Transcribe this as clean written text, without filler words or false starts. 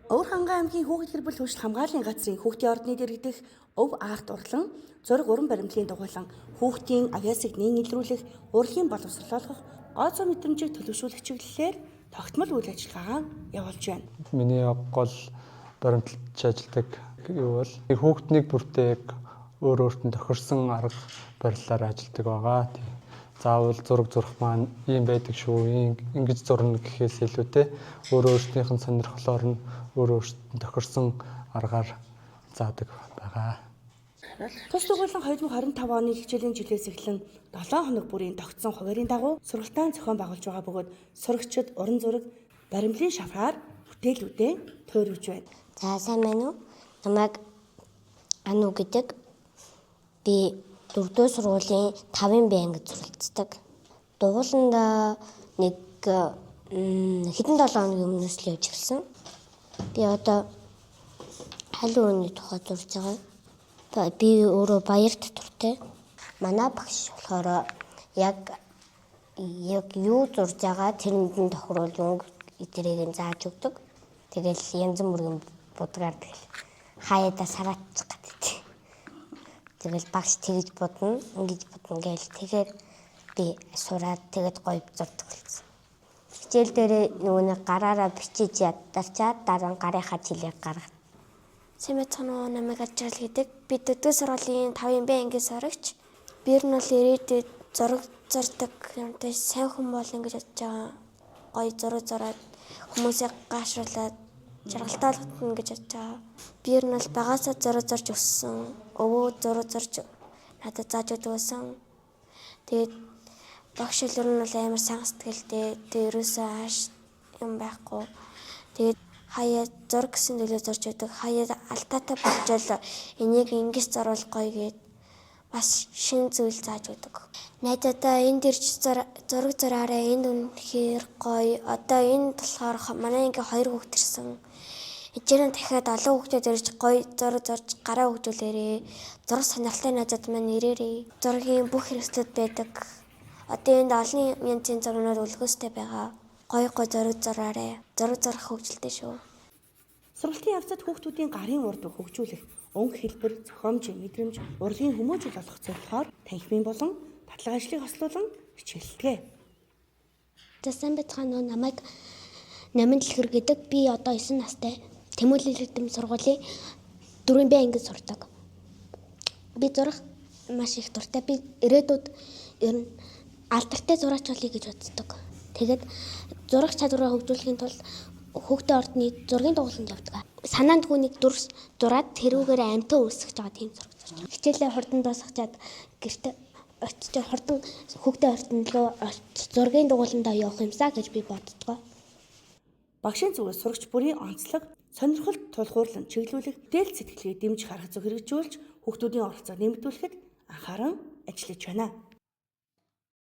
Өвөр Хангай аймгийн хүүхэд гэр бүл хөгжил хамгааллын газрын хүүхдийн ордны дэргэдэх өв арт урлан зураг уран баримтлалын дугуйлан хүүхдийн авьяасыг нийлрүүлэх, урлагийн боловсруулах, гооцоо мэдрэмжийг төлөвшүүлэх чиглэлээр тогтмол үйл ажиллагаагаа явуулж байна. Миний гол баримталж ажилладаг юу бол хүүхднийг бүртээ өөртөө тохирсон арга барилаар ажилладаг байгаа. Заавал зураг зурх маань ийм байдаг шүү. Ингэж зурна гэхээс илүүтэй өөрийнх нь сонирхлоор нь өөртөө тохирсон аргаар заадаг байгаа. Тус дугуйлан 2025 оны хичээлийн жилээс эхлэн 7 хоног бүрийн тогтсон хуваарийн дагуу сургалтын зохион байгуулж байгаа бөгөөд сурагчид уран зураг, баримтлалын шавхаар бүтээлүүдээ туурвж байна. За сайн байна уу? Намайг Ану гэдэг. Би 4-р сургуулийн 5-ын Б ангид суралцдаг. Дугууланд нэг хэдэн 7 хоногийн өмнөөс л явж ирсэн. Би одоо халуун үний тухай зурж байгаа. Би өөрөө баярт дуртай. Манай багш болохоор яг юу зурж байгаа тэрэнд нь тохируулж эдрийг нь зааж өгдөг. Тэгэл янз бүрийн будгаар тэгэл хаяада сараачих гэдэг. Тэгэл багш тэгж бодно, ингэж бодно гээл тэгэхээр би сураад тэгэд гоё зурдаг болсон. Хичээл дээр нөгөө нэг гараараа бичиж ядарчаад дараа нь гарынхаа жилийг гаргана. Сэмэцхан намайг ажрал гэдэг. Би 4-р сургуулийн 5-ын Б ангийн сурагч. Би нь бол ирээдүйд зураг зардаг юмтай сайн хүн бол ингэж бодож байгаа. Гоё зураг зураад хүмүүсийг гашруулад жаргалтаалгатна гэж бодож байгаа. Би нь бол багасаа зураг зарж өссөн. Өвөө зураг зарж надад зааж өгдөг байсан. Тэгээд багш л ер нь бол амар сайн сэтгэлтэй. Тэгээд ерөөсөө ааш юм байхгүй. Тэгээд хаяа зураг гэсэн зүйлээ зорж өгдөг. Хаяа алтаатай болжол энийг ингэж заруул гоё гэд бас шин зүйл зааж өгдөг. Найдадаа энд ирж зураг зураараа энд үнэхээр гоё. Одоо энд болохоор манай ингээ 2 хүүхэд ирсэн. Эцээрэн дахиад олон хүүхдүүд ирж гоё зураг зорж гараа хөгжүүлээрээ. Зураг сонирхолтой найзууд маань ирээрээ. Зургийн бүх хэрэгслүүд байдаг. Одоо энд олон янзын зургууд үлгөөстэй байгаа. Гоё зураг зураарай. Зураг зурах хөгжилтэй шүү. Сургалтын явцад хүүхдүүдийн гарын урд хөгжүүлэх, өнгө хэлбэр, зохиомж, мэдрэмж, урлагийн хүмүүжил болох зорилгоор танхимын болон баталгаа ажлыг хослуулан хичээллэгээ. Сайн байцгаана уу, намайг Намын Дэлгэр гэдэг. Би одоо 9 настай. Тэмүүлэл хэдэм сургуулийн 4-ын Б ангид сурдаг. Би зурах маш их дуртай. Би ирээдүйд ер нь алдартай зураач болъё гэж боддог. Тэгээд зурах чадвараа хөгжүүлэхийн тулд хүүхдийн ордны зургийн дугууланд явдаг. Санаанд хүнийг дүрс зураад тэрүүгээр амьтан үүсгэж байгаа тийм зураг зурж байгаа. Хичээлээ хурдан дуусгачаад гэрте очиж хурдан хүүхдийн ордон руу зургийн дугууландаа явах юмсаа гэж би боддгоо. Багшийн зүгээс сурагч бүрийн онцлог, сонирхолд тулгуурлан чиглүүлэх, дээл сэтгэлгээ дэмжих арга зүй хэрэгжүүлж хүүхдүүдийн оролцоог нэмэгдүүлэхэд анхааран ажиллаж байна.